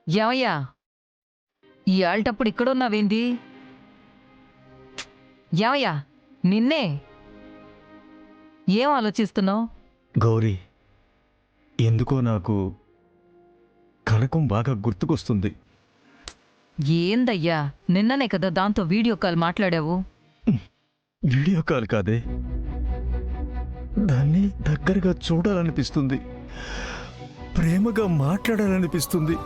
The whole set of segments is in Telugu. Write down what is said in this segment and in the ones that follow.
ఏమయ్యా, ఈ ఆల్టప్పుడు ఇక్కడున్నావేంది? ఏమయ్యా, నిన్నే. ఏం ఆలోచిస్తున్నావు? గౌరీ, ఎందుకో నాకు కనకం బాగా గుర్తుకొస్తుంది. ఏందయ్యా, నిన్ననే కదా దాంతో వీడియో కాల్ మాట్లాడావు. వీడియో కాల్ కాదే, దాన్ని దగ్గరగా చూడాలనిపిస్తుంది, ప్రేమగా మాట్లాడాలనిపిస్తుంది,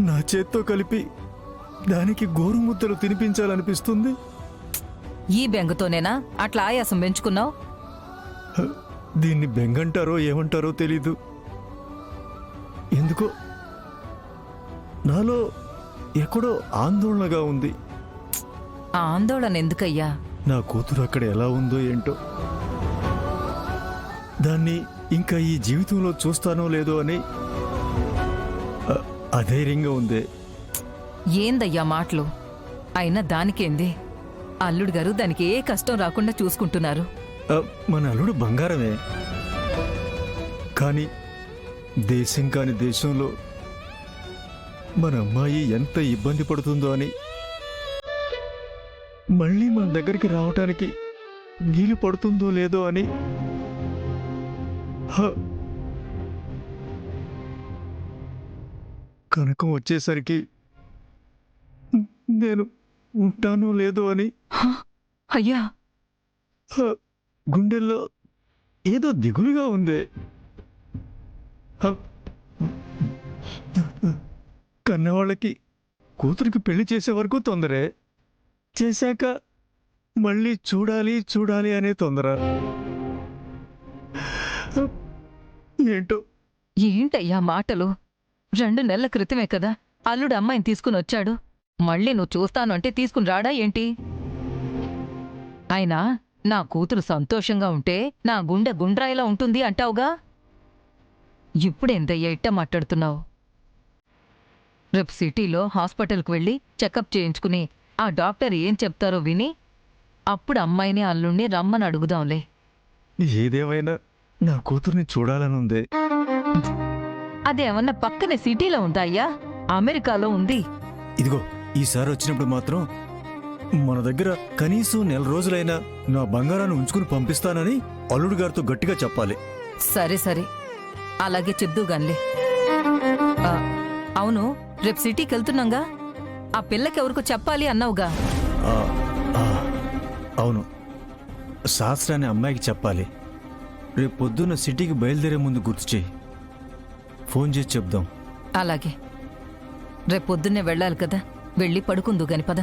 నా చేత్తో కలిపి దానికి గోరుముద్దలు తినిపించాలనిపిస్తుంది. ఈ బెంగతోనేనా అట్లా ఆయాసం పెంచుకున్నావు? దీన్ని బెంగంటారో ఏమంటారో తెలీదు, ఎందుకో నాలో ఎక్కడో ఆందోళనగా ఉంది. ఆ ఆందోళన ఎందుకయ్యా? నా కూతురు అక్కడ ఎలా ఉందో ఏంటో, దాన్ని ఇంకా ఈ జీవితంలో చూస్తానో లేదో అని అధైర్యంగా ఉంది. ఏందయ్యా మాటలు? అయినా దానికేంది, అల్లుడు గారు దానికి ఏ కష్టం రాకుండా చూసుకుంటున్నారు. మన అల్లుడు బంగారమే, కానీ దేశం కాని దేశంలో మన అమ్మాయి ఎంత ఇబ్బంది పడుతుందో అని, మళ్ళీ మన దగ్గరికి రావటానికి వీలు పడుతుందో లేదో అని కనకం వచ్చేసరికి నేను ఉంటానో లేదో అని అయ్యా, గుండెల్లో ఏదో దిగులుగా ఉంది. కన్నవాళ్ళకి కూతురికి పెళ్లి చేసే వరకు తొందరే, చేశాక మళ్ళీ చూడాలి చూడాలి అనే తొందర. ఏంటో. ఏంటయ్యా మాటలు? 2 నెలల క్రితమే కదా అల్లుడు అమ్మాయిని తీసుకుని వచ్చాడు. మళ్ళీ నువ్వు చూస్తాను అంటే తీసుకుని రాడా ఏంటి? అయినా నా కూతురు సంతోషంగా ఉంటే నా గుండె గుండ్రాయిలా ఉంటుంది అంటావుగా. ఇప్పుడెంతయ్యా ఇట్ట మాట్లాడుతున్నావు? రేపు సిటీలో హాస్పిటల్కి వెళ్ళి చెకప్ చేయించుకుని ఆ డాక్టర్ ఏం చెప్తారో విని అప్పుడు అమ్మాయిని అల్లుణ్ణి రమ్మని అడుగుదాంలే. ఏదేమైనా నా కూతుర్ని చూడాలనుందే. అదేమన్నా పక్కనే సిటీలో ఉందా అయ్యా? అమెరికాలో ఉంది. ఇదిగో, ఈసారి వచ్చినప్పుడు మాత్రం మన దగ్గర కనీసం 1 నెల రోజులైనా నా బంగారాన్ని ఉంచుకుని పంపిస్తానని అల్లుడు గారితో గట్టిగా చెప్పాలి. సరే సరే, అలాగే చెప్దుగాన్లే. అవును, రేపు సిటీకి వెళ్తున్నాంగా, ఆ పిల్లకెవరికో చెప్పాలి అన్నావుగా. అవును, శాస్త్రాన్ని అమ్మాయికి చెప్పాలి. రేపు పొద్దున్న సిటీకి బయలుదేరే ముందు గుర్తు చేయి, ఫోన్ చేసి చెప్దాం. అలాగే, రేపు పొద్దున్నే వెళ్ళాలి కదా, వెళ్ళి పడుకుందు గాని పద.